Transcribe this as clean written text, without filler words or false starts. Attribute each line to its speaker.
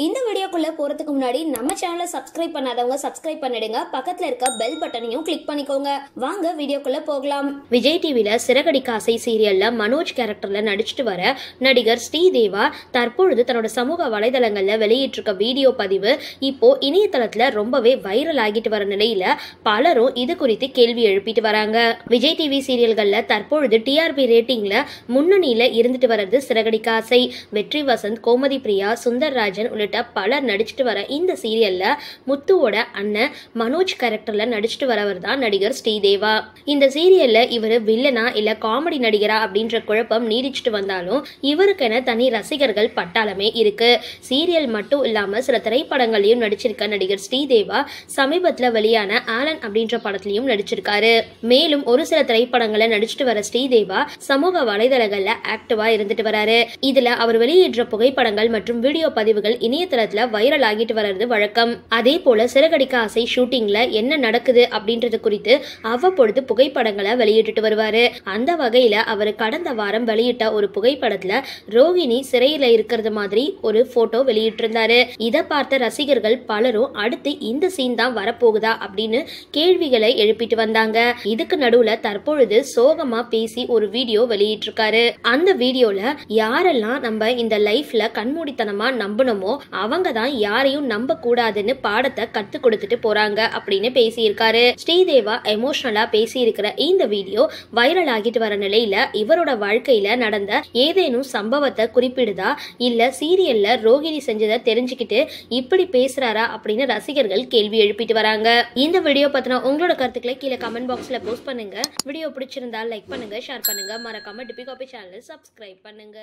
Speaker 1: இந்த வீடியோக்குள்ள போறதுக்கு முன்னாடி நம்ம சேனலை சப்ஸ்கிரைப் பண்ணாதவங்க சப்ஸ்கிரைப் பண்ணிடுங்க, பக்கத்துல இருக்க பெல் பட்டனையும் கிளிக் பண்ணிக்கோங்க. வாங்க வீடியோக்குள்ள போகலாம். விஜய் டிவில சிறகடிக்க ஆசை சீரியல்ல மனோஜ் கேரக்டர்ல நடிச்சிட்டு வர நடிகர் ஸ்ரீதேவா தற்பொழுது தன்னோட சமூக வலைதளங்கள்ல வெளியிட்டிருக்க வீடியோ பதிவு இப்போ இணையதளத்துல ரொம்பவே வைரல் ஆகிட்டு வர நிலையில பலரும் இது குறித்து கேள்வி எழுப்பிட்டு வராங்க. விஜய் டிவி சீரியல்கள்ல தற்பொழுது டிஆர்பி ரேட்டிங்ல முன்னணியில இருந்துட்டு வர்றது சிறகடிக்க ஆசை. வெற்றி வசந்த், கோமதி பிரியா, சுந்தர்ராஜன் உள்ளிட்ட பலர் நடிச்சிட்டு வர இந்த சீரியல்ல முத்துவோட அண்ணன் மனோஜ் கேரக்டர்ல நடிச்சிட்டு வரவர் தான் நடிகர் ஸ்ரீதேவா. இந்த சீரியல்ல இவர் வில்லனா இல்ல காமெடி நடிகரா அப்படின்ற குழப்பம் நீடிச்சிட்டு வந்தாலும் இவருக்கென தனி ரசிகர்கள் பட்டாளமே இருக்கு. சீரியல் மட்டும் இல்லாம சில திரைப்படங்களையும் நடிச்சிருக்க நடிகர் ஸ்ரீதேவா சமீபத்துல வெளியான ஆலன் அப்படின்ற படத்திலையும் நடிச்சிருக்காரு. மேலும் ஒரு சில திரைப்படங்களை நடிச்சிட்டு வர ஸ்ரீதேவா சமூக வலைதளங்கள்ல ஆக்டிவா இருந்துட்டு வராரு. இதுல அவர் வெளியிடுற புகைப்படங்கள் மற்றும் வீடியோ பதிவுகள் இணையதளத்துல வைரல் ஆகிட்டு வர்றது வழக்கம். அதே போல சிறகடிக்க ஆசை ஷூட்டிங்ல என்ன நடக்குது அப்படின்றது குறித்து அவ்வப்பொழுது புகைப்படங்களை வெளியிட்டு வருவாரு. அந்த வகையில அவர் கடந்த வாரம் வெளியிட்ட ஒரு புகைப்படத்துல ரோகிணி சிறையில இருக்கிறது மாதிரி ஒரு போட்டோ வெளியிட்டிருந்தாரு. இதை பார்த்த ரசிகர்கள் பலரும் அடுத்து இந்த சீன் தான் வரப்போகுதா அப்படின்னு கேள்விகளை எழுப்பிட்டு வந்தாங்க. இதுக்கு நடுவுல தற்பொழுது சோகமா பேசி ஒரு வீடியோ வெளியிட்டிருக்காரு. அந்த வீடியோல யாரெல்லாம் நம்ம இந்த லைஃப்ல கண்மூடித்தனமா நம்பணுமோ அவங்க தான் யாரையும் நம்ப கூடாதுன்னு பாடத்தை கத்து கொடுத்துட்டு போறாங்க அப்படின்னு பேசியிருக்காரு. ஸ்ரீதேவா எமோஷனலா பேசியிருக்கிற இந்த வீடியோ வைரல் ஆகிட்டு வர நிலையில இவரோட வாழ்க்கையில நடந்த ஏதேனும் சம்பவத்தை குறிப்பிடுதா இல்ல சீரியல்ல ரோகிணி செஞ்சதை தெரிஞ்சுக்கிட்டு இப்படி பேசுறாரா அப்படின்னு ரசிகர்கள் கேள்வி எழுப்பிட்டு வராங்க. இந்த வீடியோ பத்தின உங்களோட கருத்துக்களை கீழே கமெண்ட் பாக்ஸ்ல போஸ்ட் பண்ணுங்க. வீடியோ பிடிச்சிருந்தா லைக் பண்ணுங்க, ஷேர் பண்ணுங்க, மறக்காம டிபி காபி சேனலை சப்ஸ்கிரைப் பண்ணுங்க.